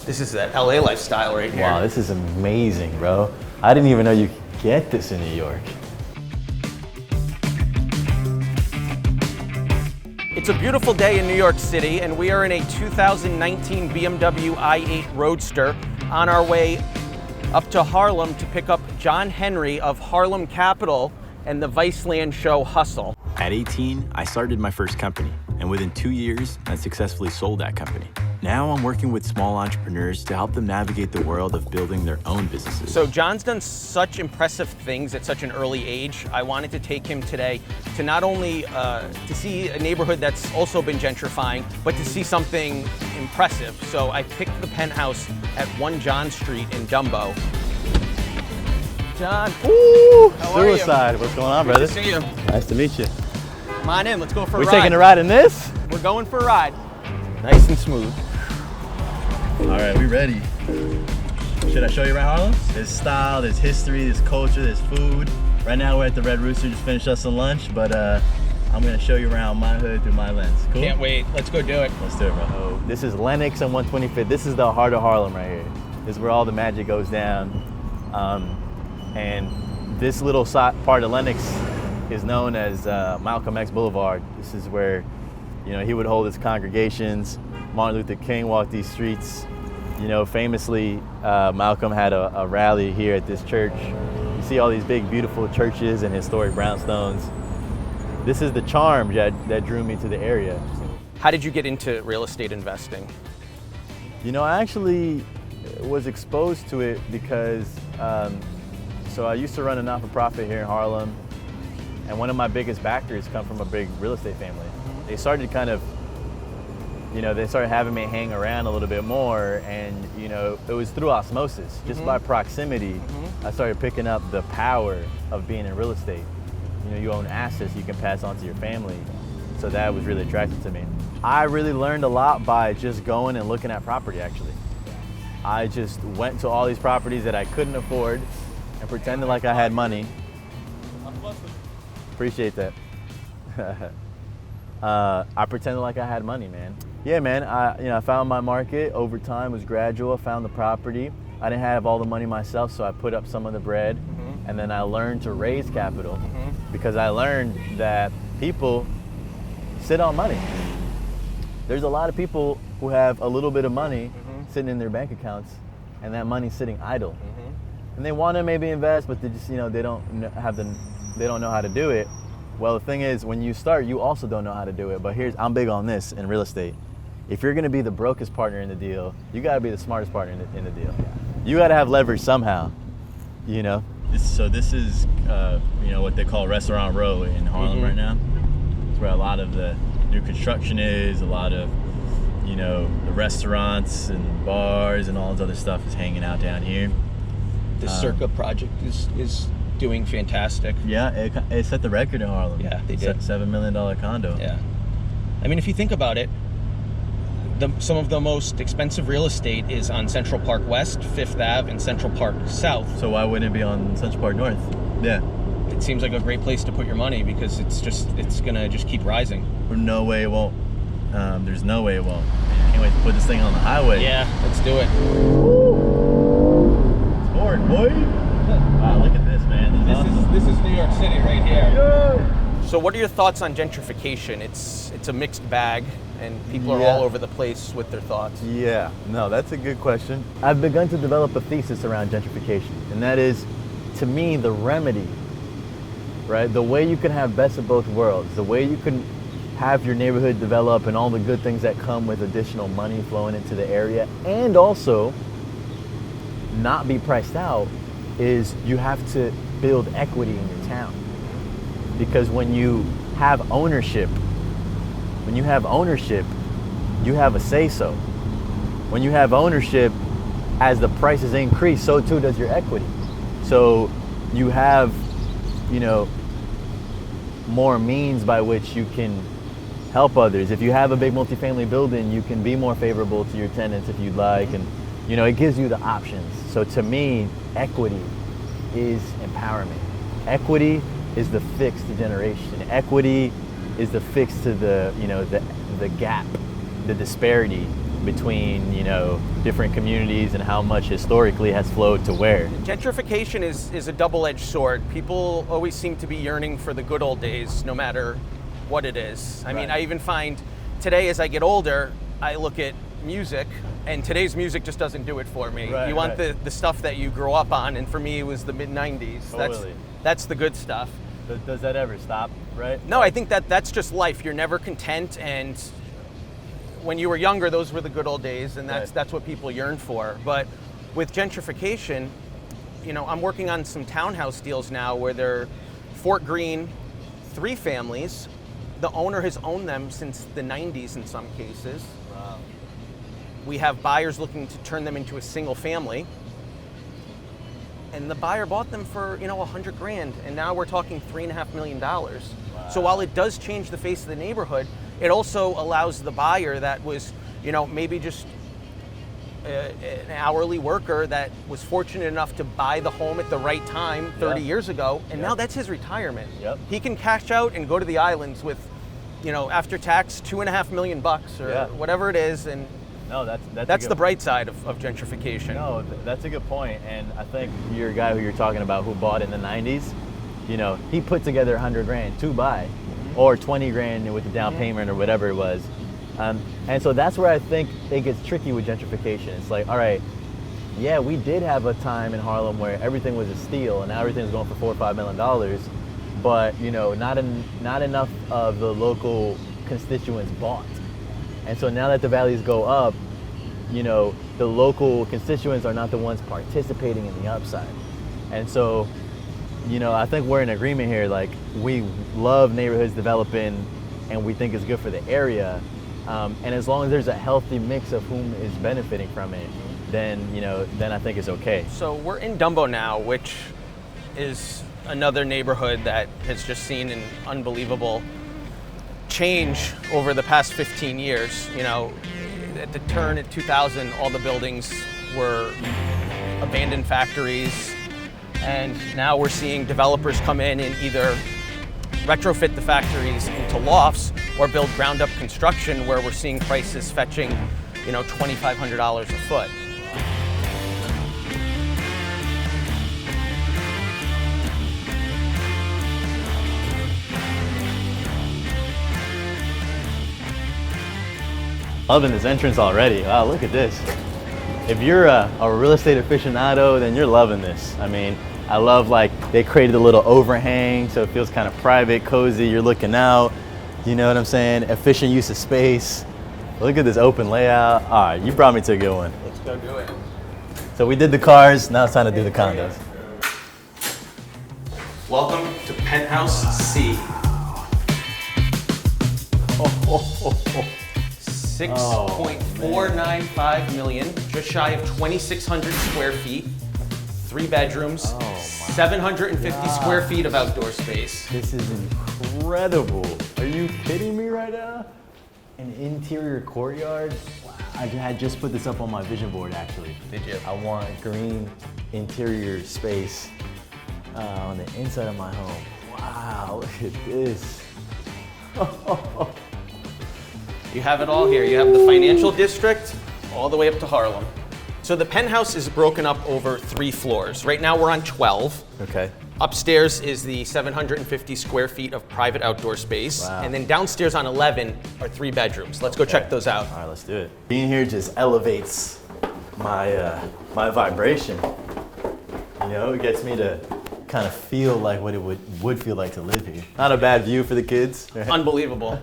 This is that LA lifestyle right here. Wow, this is amazing, bro. I didn't even know you could get this in New York. It's a beautiful day in New York City, and we are in a 2019 BMW i8 Roadster on our way up to Harlem to pick up John Henry of Harlem Capital and the Viceland show Hustle. At 18, I started my first company, and within 2 years, I successfully sold that company. Now I'm working with small entrepreneurs to help them navigate the world of building their own businesses. So John's done such impressive things at such an early age. I wanted to take him today to not only to see a neighborhood that's also been gentrifying, but to see something impressive. So I picked the Penthouse at 1 John Street in Dumbo. John, Woo! How are you? Suicide. What's going on, brother? Good to see you. Nice to meet you. Come on in, let's go for a We're ride. taking a ride in this? We're going for a ride. Nice and smooth. All right, we ready. Should I show you around Harlem? There's style, there's history, there's culture, there's food. Right now we're at the Red Rooster, just finished us some lunch, but I'm gonna show you around my hood through my lens. Cool? Can't wait, let's go do it. Let's do it, bro. This is Lenox and 125th. This is the heart of Harlem right here. This is where all the magic goes down. And this little part of Lenox is known as Malcolm X Boulevard. This is where, you know, he would hold his congregations. Martin Luther King walked these streets. You know, famously, Malcolm had a rally here at this church. You see all these big, beautiful churches and historic brownstones. This is the charm that drew me to the area. How did you get into real estate investing? You know, I actually was exposed to it because, so I used to run a not-for-profit here in Harlem, and one of my biggest backers come from a big real estate family. They started kind of, you know, they started having me hang around a little bit more, and, you know, it was through osmosis. Just by proximity, I started picking up the power of being in real estate. You know, you own assets you can pass on to your family. So that was really attractive to me. I really learned a lot by just going and looking at property, actually. I just went to all these properties that I couldn't afford and pretended like I had money. Appreciate that. I pretended like I had money, man. Yeah, man, I found my market. Over time, it was gradual. I found the property. I didn't have all the money myself, so I put up some of the bread, and then I learned to raise capital because I learned that people sit on money. There's a lot of people who have a little bit of money sitting in their bank accounts, and that money's sitting idle. And they want to maybe invest, but they just, you know, they don't know how to do it. Well, the thing is, when you start, you also don't know how to do it. But I'm big on this in real estate. If you're going to be the brokest partner in the deal, you got to be the smartest partner in the deal. You got to have leverage somehow, you know? So this is, you know, what they call Restaurant Row in Harlem right now. It's where a lot of the new construction is, a lot of, you know, the restaurants and bars and all this other stuff is hanging out down here. The Circa project is doing fantastic. Yeah, it set the record in Harlem. Yeah, they did. $7 million condo. Yeah. I mean, if you think about it, some of the most expensive real estate is on Central Park West, Fifth Ave, and Central Park South. So why wouldn't it be on Central Park North? Yeah. It seems like a great place to put your money because it's gonna just keep rising. There's no way it won't. There's no way it won't. I can't wait to put this thing on the highway. Yeah, let's do it. Sport, boy. Wow, look at this, man. This is New York City right here. Yeah. So what are your thoughts on gentrification? It's a mixed bag, and people are all over the place with their thoughts. Yeah, no, that's a good question. I've begun to develop a thesis around gentrification, and that is, to me, the remedy, right? The way you can have best of both worlds, the way you can have your neighborhood develop and all the good things that come with additional money flowing into the area, and also not be priced out, is you have to build equity in your town. Because when you have ownership, you have a say-so. When you have ownership, as the prices increase, so too does your equity. So you have, you know, more means by which you can help others. If you have a big multifamily building, you can be more favorable to your tenants if you'd like, and, you know, it gives you the options. So to me, equity is empowerment. Equity is the fix to generation. Equity is the fix to the, you know, the gap, the disparity between, you know, different communities and how much historically has flowed to where. Gentrification is a double-edged sword. People always seem to be yearning for the good old days, no matter what it is. I mean, I even find today as I get older, I look at music, and today's music just doesn't do it for me. You want the stuff that you grew up on, and for me it was the mid-90s. Totally. That's the good stuff. Does that ever stop, right? No, I think that's just life. You're never content, and when you were younger, those were the good old days, and that's what people yearn for. But with gentrification, you know, I'm working on some townhouse deals now where they're Fort Greene, 3 families. The owner has owned them since the 90s in some cases. Wow. We have buyers looking to turn them into a single family. And the buyer bought them for, you know, $100 grand, and now we're talking $3.5 million. Wow. So while it does change the face of the neighborhood, it also allows the buyer that was, you know, maybe just an hourly worker that was fortunate enough to buy the home at the right time 30 years ago, and now that's his retirement. He can cash out and go to the islands with, you know, after tax, $2.5 million or whatever it is, and no, that's the bright side of gentrification. No, that's a good point. And I think your guy who you're talking about who bought in the 90s, you know, he put together 100 grand to buy, or 20 grand with the down payment or whatever it was. And so that's where I think it gets tricky with gentrification. It's like, all right, yeah, we did have a time in Harlem where everything was a steal and now everything's going for $4 or $5 million, but you know, not enough of the local constituents bought. And so now that the values go up, you know, the local constituents are not the ones participating in the upside. And so, you know, I think we're in agreement here. Like, we love neighborhoods developing and we think it's good for the area. And as long as there's a healthy mix of whom is benefiting from it, then, you know, then I think it's okay. So we're in Dumbo now, which is another neighborhood that has just seen an unbelievable change over the past 15 years. You know, at the turn of 2000, all the buildings were abandoned factories, and now we're seeing developers come in and either retrofit the factories into lofts or build ground up construction where we're seeing prices fetching, you know, $2,500 a foot. Loving this entrance already. Wow, look at this. If you're a real estate aficionado, then you're loving this. I mean, I love, like, they created a little overhang so it feels kind of private, cozy, you're looking out, you know what I'm saying? Efficient use of space. Look at this open layout. All right, you brought me to a good one. Let's go do it. So we did the cars, now it's time to do the condos. Welcome to Penthouse C. 6.495 million, just shy of 2,600 square feet, 3 bedrooms, 750 square feet of outdoor space. This is incredible. Are you kidding me right now? An interior courtyard? Wow. I had just put this up on my vision board, actually. Did you? I want green interior space on the inside of my home. Wow, look at this. You have it all here. You have the financial district all the way up to Harlem. So the penthouse is broken up over 3 floors. Right now we're on 12. Okay. Upstairs is the 750 square feet of private outdoor space. Wow. And then downstairs on 11 are 3 bedrooms. Let's go check those out. All right, let's do it. Being here just elevates my my vibration. You know, it gets me to kind of feel like what it would feel like to live here. Not a bad view for the kids. Unbelievable.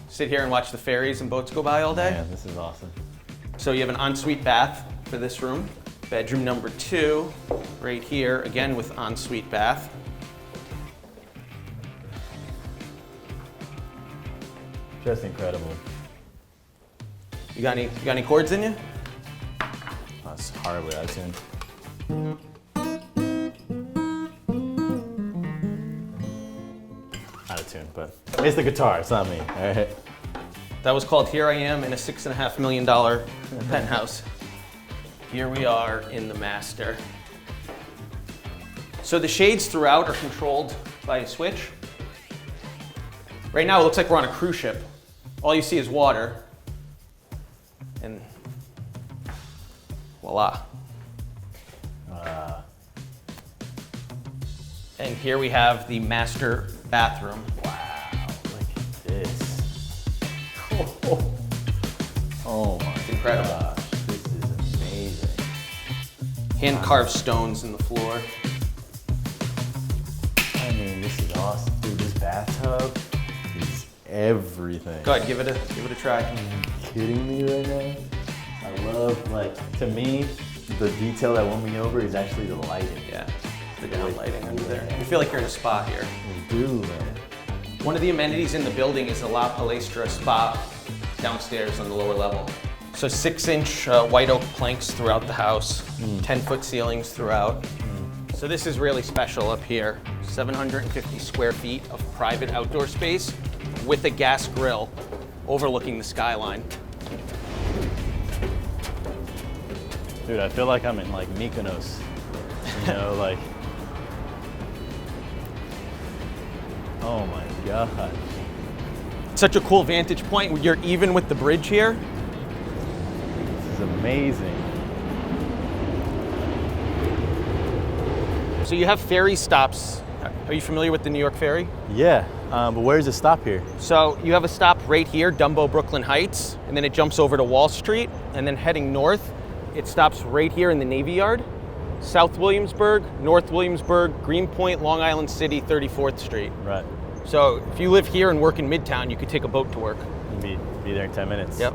Sit here and watch the ferries and boats go by all day. Yeah, this is awesome. So you have an ensuite bath for this room. Bedroom number 2, right here, again with ensuite bath. Just incredible. You got any chords in you? That's horribly out of tune. Out of tune, but it's the guitar, it's not me, all right? That was called Here I Am in a $6.5 million penthouse. Here we are in the master. So the shades throughout are controlled by a switch. Right now it looks like we're on a cruise ship. All you see is water. And voila. And here we have the master bathroom. Wow, look at this. Oh my It's incredible. gosh, this is amazing. Hand-carved stones in the floor. I mean, this is awesome. Dude, this bathtub is everything. Go ahead, give it a try. Are you kidding me right now? I love, like, to me, the detail that won me over is actually the lighting. Yeah, the down lighting under there. You feel like you're in a spa here. You do, man. One of the amenities in the building is the La Palestra spa downstairs on the lower level. So 6-inch white oak planks throughout the house, 10-foot ceilings throughout. So this is really special up here. 750 square feet of private outdoor space with a gas grill overlooking the skyline. Dude, I feel like I'm in like Mykonos, you know, like, oh my God. Such a cool vantage point. You're even with the bridge here. This is amazing. So you have ferry stops. Are you familiar with the New York Ferry? Yeah, but where's the stop here? So you have a stop right here, Dumbo Brooklyn Heights, and then it jumps over to Wall Street, and then heading north, it stops right here in the Navy Yard, South Williamsburg, North Williamsburg, Greenpoint, Long Island City, 34th Street. Right. So if you live here and work in Midtown, you could take a boat to work. Be there in 10 minutes. Yep.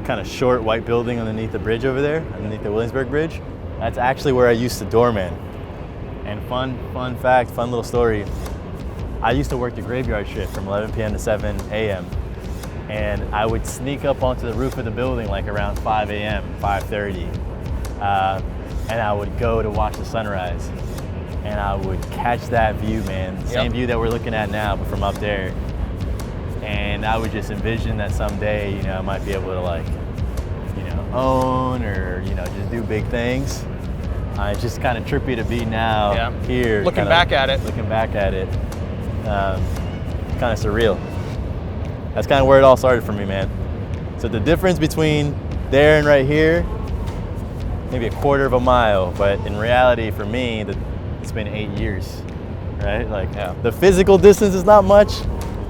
Kind of short white building underneath the bridge over there, underneath the Williamsburg Bridge. That's actually where I used to doorman. And fun fact, fun little story. I used to work the graveyard shift from 11 p.m. to 7 a.m. And I would sneak up onto the roof of the building like around 5 a.m., 5:30. And I would go to watch the sunrise. And I would catch that view, man. Same view that we're looking at now, but from up there. And I would just envision that someday, you know, I might be able to like, you know, own or, you know, just do big things. It's just kind of trippy to be now here. Looking back at it. Looking back at it. Kind of surreal. That's kind of where it all started for me, man. So the difference between there and right here, maybe a quarter of a mile, but in reality for me, it's been 8 years, right? Like the physical distance is not much,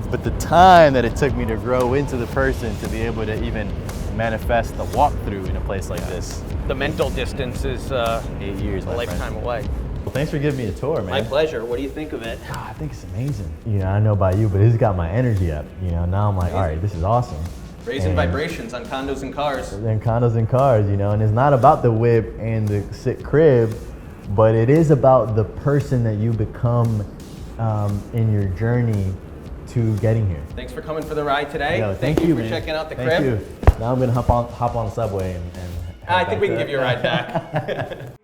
but the time that it took me to grow into the person to be able to even manifest the walkthrough in a place like this. The mental distance is 8 years, a lifetime away. Well, thanks for giving me a tour, man. My pleasure. What do you think of it? God, I think it's amazing. You know, I know about you, but it's got my energy up. You know, now I'm like, all right, this is awesome. Raising vibrations on Condos and Cars. And Condos and Cars, you know, and it's not about the whip and the sick crib, but it is about the person that you become in your journey to getting here. Thanks for coming for the ride today. Yo, Thank you for man. checking out the Thank crib. you. Now I'm gonna hop on the subway and I think we can give you a ride back.